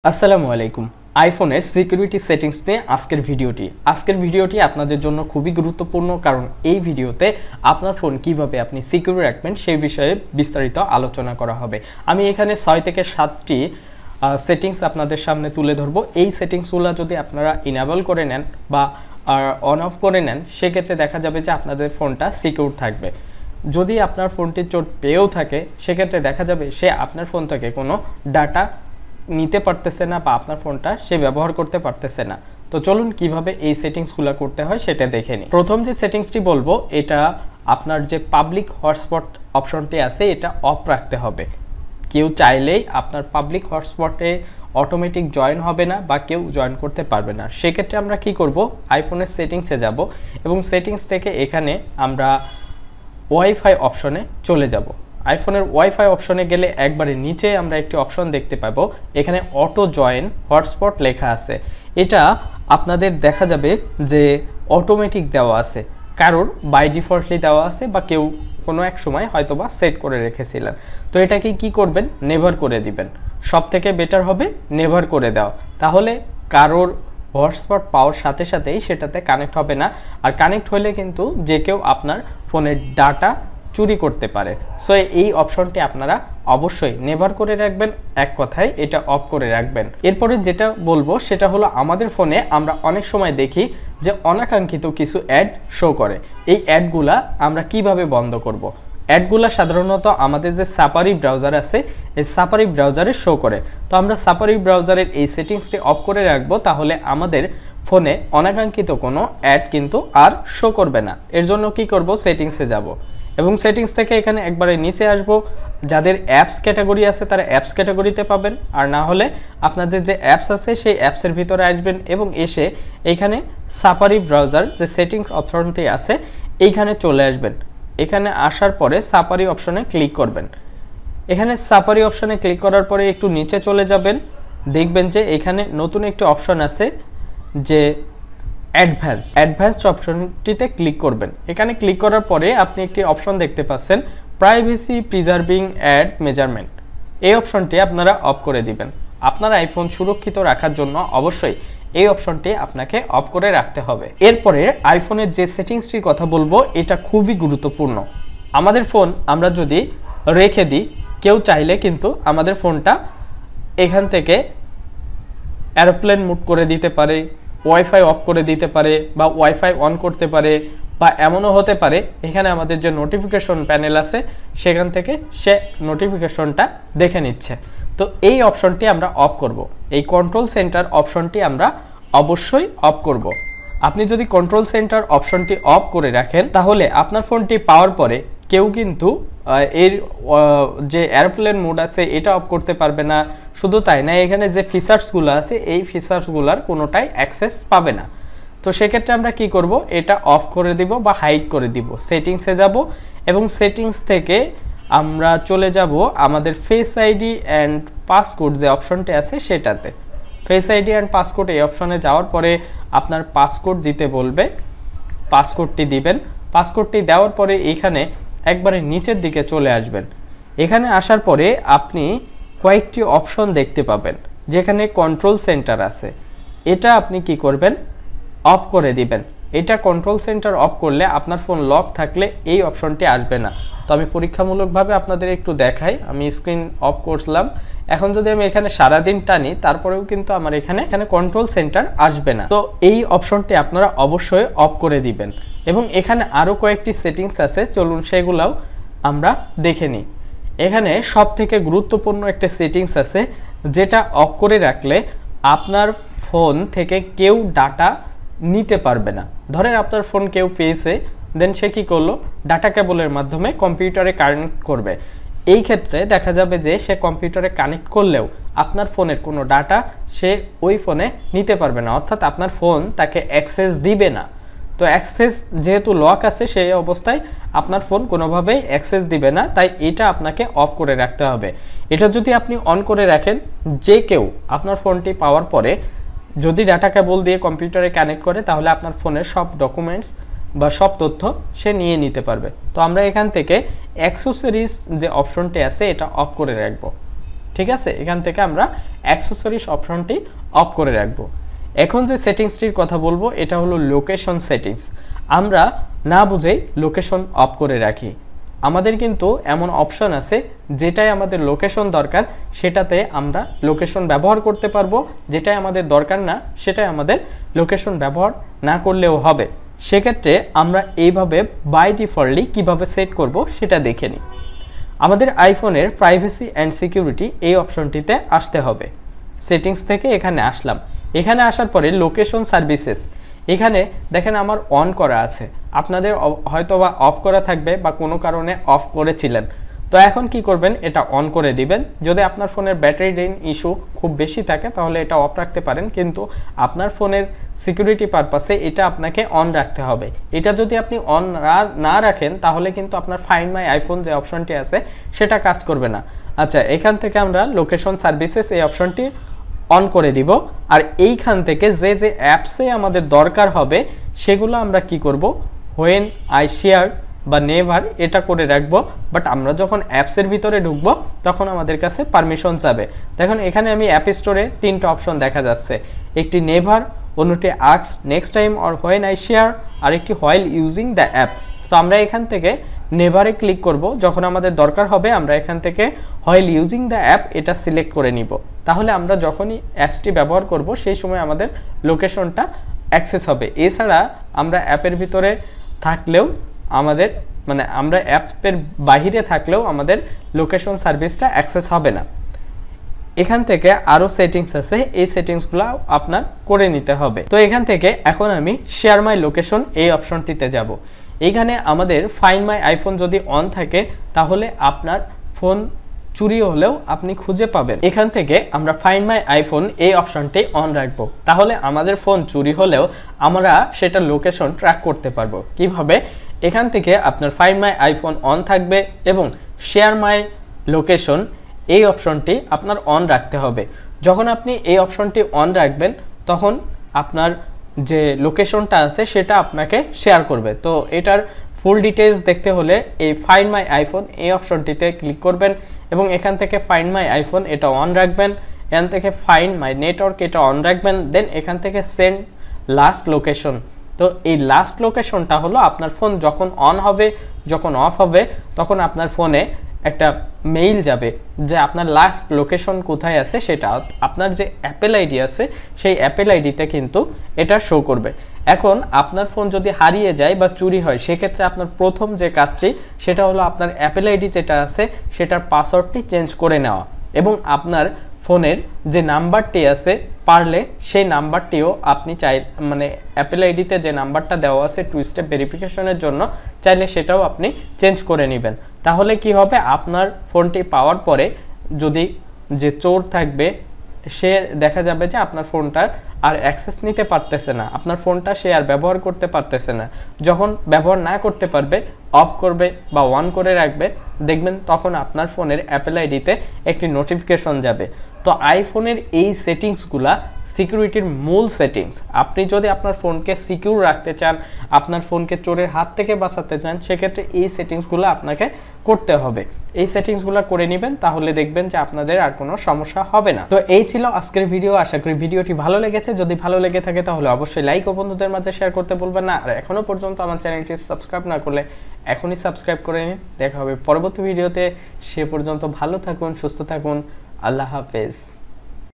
আসসালামু আলাইকুম। আইফোনের সিকিউরিটি সেটিংস নিয়ে আজকের ভিডিওটি আপনাদের জন্য খুবই গুরুত্বপূর্ণ, কারণ এই ভিডিওতে আপনার ফোন কিভাবে আপনি সিকিউর রাখবেন সেই বিষয়ে বিস্তারিত আলোচনা করা হবে। আমি এখানে 6 থেকে 7টি সেটিংস আপনাদের সামনে তুলে ধরবো। এই সেটিংসগুলো যদি আপনারা ইনেবল করে নেন বা অন অফ করে নেন, সেক্ষেত্রে দেখা যাবে যে আপনাদের ফোনটা সিকিউর থাকবে। যদি আপনার ফোনটি চোট পেয়েও থাকে, সেক্ষেত্রে দেখা যাবে সে আপনার ফোন থেকে কোনো ডাটা নিতে পারতেছে না বা আপনার ফোনটা সে ব্যবহার করতে পারতেছে না। তো চলুন কিভাবে এই সেটিংসগুলো করতে হয় সেটা দেখে নিই। প্রথম যে সেটিংসটি বলবো, এটা আপনার যে পাবলিক হটস্পট অপশনটি আছে এটা অফ রাখতে হবে। কেউ চাইলেই আপনার পাবলিক হটস্পটে অটোমেটিক জয়েন হবে না বা কেউ জয়েন করতে পারবে না। সেক্ষেত্রে আমরা কি করব, আইফোনের সেটিংসে যাব এবং সেটিংস থেকে এখানে আমরা ওয়াইফাই অপশনে চলে যাব। আইফোনের ওয়াইফাই অপশনে গেলে একবারে নিচে আমরা একটি অপশন দেখতে পাবো, এখানে অটো জয়েন হটস্পট লেখা আছে। এটা আপনাদের দেখা যাবে যে অটোমেটিক দেওয়া আছে, কারোর বাই ডিফল্টলি দেওয়া আছে বা কেউ কোনো এক সময় হয়তোবা সেট করে রেখেছিলেন। তো এটাকে কি করবেন, নেভার করে দিবেন। সব থেকে বেটার হবে নেভার করে দেওয়া, তাহলে কারোর হটস্পট পাওয়ার সাথে সাথেই সেটাতে কানেক্ট হবে না। আর কানেক্ট হলে কিন্তু যে কেউ আপনার ফোনের ডাটা চুরি করতে পারে। সো এই অপশনটি আপনারা অবশ্যই নেভার করে রাখবেন, এক কথায় এটা অফ করে রাখবেন। এরপরে যেটা বলবো সেটা হলো, আমাদের ফোনে আমরা অনেক সময় দেখি যে অনাকাঙ্ক্ষিত কিছু অ্যাড শো করে। এই অ্যাডগুলা আমরা কিভাবে বন্ধ করব। অ্যাডগুলা সাধারণত আমাদের যে সাফারি ব্রাউজার আছে এই সাফারি ব্রাউজারে শো করে। তো আমরা সাফারি ব্রাউজারের এই সেটিংসটি অফ করে রাখবো, তাহলে আমাদের ফোনে অনাকাঙ্ক্ষিত কোনো অ্যাড কিন্তু আর শো করবে না। এর জন্য কি করব, সেটিংসে যাব এবং সেটিংস থেকে এখানে একবারে নিচে আসব। যাদের অ্যাপস ক্যাটাগরি আছে তারা অ্যাপস ক্যাটাগরিতে পাবেন, আর না হলে আপনাদের যে অ্যাপস আছে সেই অ্যাপসের ভিতরে আসবেন এবং এসে এইখানে সাফারি ব্রাউজার যে সেটিংস অপশনটি আছে এইখানে চলে আসবেন। এখানে আসার পরে সাফারি অপশনে ক্লিক করবেন। এখানে সাফারি অপশনে ক্লিক করার পরে একটু নিচে চলে দেখবেন যে এখানে নতুন একটি অপশন আছে যে অ্যাডভান্স অপশনটিতে ক্লিক করবেন। এখানে ক্লিক করার পরে আপনি একটি অপশন দেখতে পাচ্ছেন, প্রাইভেসি প্রিজার্ভিং অ্যাড মেজারমেন্ট। এই অপশনটি আপনারা অফ করে দিবেন। আপনার আইফোন সুরক্ষিত রাখার জন্য অবশ্যই এই অপশনটি আপনাকে অফ করে রাখতে হবে। এরপরে আইফোনের যে সেটিংসটির কথা বলবো এটা খুবই গুরুত্বপূর্ণ। আমাদের ফোন আমরা যদি রেখে দিই, কেউ চাইলে কিন্তু আমাদের ফোনটা এখান থেকে এরোপ্লেন মুড করে দিতে পারে, ওয়াইফাই অফ করে দিতে পারে বা ওয়াইফাই অন করতে পারে, বা এমনও হতে পারে এখানে আমাদের যে নোটিফিকেশন প্যানেল আছে সেখান থেকে সে নোটিফিকেশনটা দেখে নিচ্ছে। তো এই অপশনটি আমরা অফ করব। এই কন্ট্রোল সেন্টার অপশনটি আমরা অবশ্যই অফ করব। আপনি যদি কন্ট্রোল সেন্টার অপশনটি অফ করে রাখেন, তাহলে আপনার ফোনটি পাওয়ার পরে কেউ কিন্তু এর যে এরোপ্লেন মোড আছে এটা অফ করতে পারবে না। শুধু তাই না, এখানে যে ফিচার্সগুলো আছে এই ফিচার্সগুলোর কোনোটাই অ্যাক্সেস পাবে না। তো সেক্ষেত্রে আমরা কি করব, এটা অফ করে দিব বা হাইড করে দিব। সেটিংসে যাব এবং সেটিংস থেকে আমরা চলে যাব আমাদের ফেস আইডি অ্যান্ড পাসকোড যে অপশনটি আছে সেটাতে। ফেস আইডি অ্যান্ড পাসকোড এই অপশনে যাওয়ার পরে আপনার পাসকোড দিতে বলবে, পাসকোডটি দিবেন। পাসকোডটি দেওয়ার পরে এইখানে একবারে নিচের দিকে চলে আসবেন। এখানে আসার পরে আপনি কয়েকটি অপশন দেখতে পাবেন, যেখানে কন্ট্রোল সেন্টার আছে। এটা আপনি কি করবেন, অফ করে দিবেন। এটা কন্ট্রোল সেন্টার অফ করলে আপনার ফোন লক থাকলে এই অপশনটি আসবে না। তো আমি পরীক্ষামূলকভাবে আপনাদের একটু দেখাই। আমি স্ক্রিন অফ করলাম। এখন যদি আমি এখানে সারাদিন টানি তারপরেও কিন্তু আমার এখানে কন্ট্রোল সেন্টার আসবে না। তো এই অপশনটি আপনারা অবশ্যই অফ করে দিবেন। এবং এখানে আরও কয়েকটি সেটিংস আছে, চলুন সেগুলাও আমরা দেখে নিই। এখানে সব থেকে গুরুত্বপূর্ণ একটা সেটিংস আছে, যেটা অফ করে রাখলে আপনার ফোন থেকে কেউ ডাটা নিতে পারবে না। ধরেন আপনার ফোন কেউ পেয়েছে, দেন সে কী করলো, ডাটা কেবলের মাধ্যমে কম্পিউটারে কানেক্ট করবে। এই ক্ষেত্রে দেখা যাবে যে সে কম্পিউটারে কানেক্ট করলেও আপনার ফোনের কোনো ডাটা সে ওই ফোনে নিতে পারবে না, অর্থাৎ আপনার ফোন তাকে অ্যাক্সেস দিবে না। তো অ্যাক্সেস যেহেতু লক আছে, সেই অবস্থায় আপনার ফোন কোনোভাবেই অ্যাক্সেস দিবে না, তাই এটা আপনাকে অফ করে রাখতে হবে। এটা যদি আপনি অন করে রাখেন, যে কেউ আপনার ফোনটি পাওয়ার পরে যদি ডাটা কেবল দিয়ে কম্পিউটারে কানেক্ট করে, তাহলে আপনার ফোনের সব ডকুমেন্টস বা সব তথ্য সে নিয়ে নিতে পারবে। তো আমরা এখান থেকে অ্যাক্সেসরিজ যে অপশনটি আছে এটা অফ করে রাখবো। ঠিক আছে, এখান থেকে আমরা অ্যাক্সেসরিজ অপশনটি অফ করে রাখবো। এখন যে সেটিংসটির কথা বলবো এটা হলো লোকেশন সেটিংস। আমরা না বুঝেই লোকেশন অফ করে রাখি। আমাদের কিন্তু এমন অপশন আছে যেটাই আমাদের লোকেশন দরকার সেটাতে আমরা লোকেশন ব্যবহার করতে পারবো, যেটাই আমাদের দরকার না সেটাই আমাদের লোকেশন ব্যবহার না করলেও হবে। সেক্ষেত্রে আমরা এইভাবে বাই ডিফল্টলি কিভাবে সেট করব সেটা দেখে নিই। আমাদের আইফোনের প্রাইভেসি অ্যান্ড সিকিউরিটি এই অপশনটিতে আসতে হবে। সেটিংস থেকে এখানে আসলাম। এখানে আসার পরে লোকেশন সার্ভিসেস, এখানে দেখেন আমার অন করা আছে, আপনাদের হয়তো বা অফ করা থাকবে বা কোনো কারণে অফ করেছিলেন। তো এখন কি করবেন, এটা অন করে দিবেন। যদি আপনার ফোনের ব্যাটারি ড্রেন ইস্যু খুব বেশি থাকে তাহলে এটা অফ রাখতে পারেন, কিন্তু আপনার ফোনের সিকিউরিটি পারপাসে এটা আপনাকে অন রাখতে হবে। এটা যদি আপনি অন না রাখেন তাহলে কিন্তু আপনার ফাইন্ড মাই আইফোন যে অপশনটি আছে সেটা কাজ করবে না। আচ্ছা, এখান থেকে আমরা লোকেশন সার্ভিসেস এই অপশনটি অন করে দিব। আর এইখান থেকে যে যে অ্যাপসে আমাদের দরকার হবে সেগুলো আমরা কি করব, হোয়েন আই শেয়ার বা নেভার এটা করে রাখবো। বাট আমরা যখন অ্যাপসের ভিতরে ঢুকবো তখন আমাদের কাছে পারমিশন যাবে। দেখুন এখানে আমি অ্যাপ স্টোরে 3টা অপশন দেখা যাচ্ছে, একটি নেভার, অন্যটি ask next time or when I share, আর একটি হোয়াইল ইউজিং দ্য অ্যাপ। তো আমরা এখান থেকে নেভারে ক্লিক করব, যখন আমাদের দরকার হবে আমরা এখান থেকে হোয়াইল ইউজিং দ্য অ্যাপ এটা সিলেক্ট করে নিব। তাহলে আমরা যখনই অ্যাপসটি ব্যবহার করব সেই সময় আমাদের লোকেশনটা অ্যাক্সেস হবে। এছাড়া আমরা অ্যাপের ভিতরে থাকলেও আমাদের আমরা অ্যাপের বাহিরে থাকলেও আমাদের লোকেশন সার্ভিসটা অ্যাক্সেস হবে না। এখান থেকে আরও সেটিংস আছে, এই সেটিংসগুলো আপনার করে নিতে হবে। তো এখান থেকে এখন আমি শেয়ার মাই লোকেশন এই অপশনটিতে যাব। এইখানে আমাদের ফাইন্ড মাই আইফোন যদি অন থাকে তাহলে আপনার ফোন চুরি হলেও আপনি খুঁজে পাবেন। এখান থেকে আমরা ফাইন্ড মাই আইফোন এই অপশনটি অন রাখবো, তাহলে আমাদের ফোন চুরি হলেও আমরা সেটা লোকেশন ট্র্যাক করতে পারবো। কিভাবে, এখান থেকে আপনার ফাইন্ড মাই আইফোন অন থাকবে এবং শেয়ার মাই লোকেশন এই অপশনটি আপনার অন রাখতে হবে। যখন আপনি এই অপশনটি অন রাখবেন তখন আপনার যে লোকেশনটা আছে সেটা আপনাকে শেয়ার করবে। তো এটার ফুল ডিটেলস দেখতে হলে এই ফাইন্ড মাই আইফোন এই অপশনটিতে ক্লিক করবেন এবং এখান থেকে ফাইন্ড মাই আইফোন এটা অন রাখবেন। এখান থেকে ফাইন্ড মাই নেটওয়ার্ক এটা অন রাখবেন। দেন এখান থেকে সেন্ড লাস্ট লোকেশন। তো এই লাস্ট লোকেশনটা হলো আপনার ফোন যখন অন হবে, যখন অফ হবে তখন আপনার ফোনে একটা মেইল যাবে যে আপনার লাস্ট লোকেশন কোথায় আছে সেটা আপনার যে অ্যাপেল আইডি আছে সেই অ্যাপেল আইডিতে কিন্তু এটা শো করবে। এখন আপনার ফোন যদি হারিয়ে যায় বা চুরি হয় সেক্ষেত্রে আপনার প্রথম যে কাজটি সেটা হলো আপনার অ্যাপেল আইডি যেটা আছে সেটার পাসওয়ার্ডটি চেঞ্জ করে নেওয়া এবং আপনার ফোনের যে নাম্বারটি আছে পারলে সেই নাম্বারটিও আপনি অ্যাপেল আইডিতে যে নাম্বারটা দেওয়া আছে 2 স্টেপ ভেরিফিকেশনের জন্য চাইলে সেটাও আপনি চেঞ্জ করে নেবেন। তাহলে কি হবে, আপনার ফোনটি পাওয়ার পরে যদি যে চোর থাকবে সে দেখা যাবে যে আপনার ফোনটার আর অ্যাক্সেস নিতে পারতেছে না, আপনার ফোনটা সে আর ব্যবহার করতে পারতেছে না। যখন ব্যবহার না করতে পারবে, অফ করবে বা অন করে রাখবে, দেখবেন তখন আপনার ফোনের অ্যাপেল আইডিতে একটি নোটিফিকেশন যাবে। তো আইফোনের এই সেটিংসগুলা সিকিউরিটির মূল সেটিংস। আপনি যদি আপনার ফোনকে সিকিউর রাখতে চান, আপনার ফোনকে চোরের হাত থেকে বাঁচাতে চান, সেক্ষেত্রে এই সেটিংসগুলো আপনাকে করতে হবে। এই সেটিংসগুলো করে নেবেন, তাহলে দেখবেন যে আপনাদের আর কোনো সমস্যা হবে না। তো এই ছিল আজকের ভিডিও। আশা করি ভিডিওটি ভালো লেগেছে। যদি ভালো লেগে থাকে তাহলে অবশ্যই লাইক ও বন্ধুদের মাঝে শেয়ার করতে ভুলবেন না। আর এখনো পর্যন্ত আমার চ্যানেলটি সাবস্ক্রাইব না করলে এখনই সাবস্ক্রাইব করে নিন। দেখা হবে পরবর্তী ভিডিওতে। সে পর্যন্ত ভালো থাকুন, সুস্থ থাকুন। আল্লাহ হাফেজ।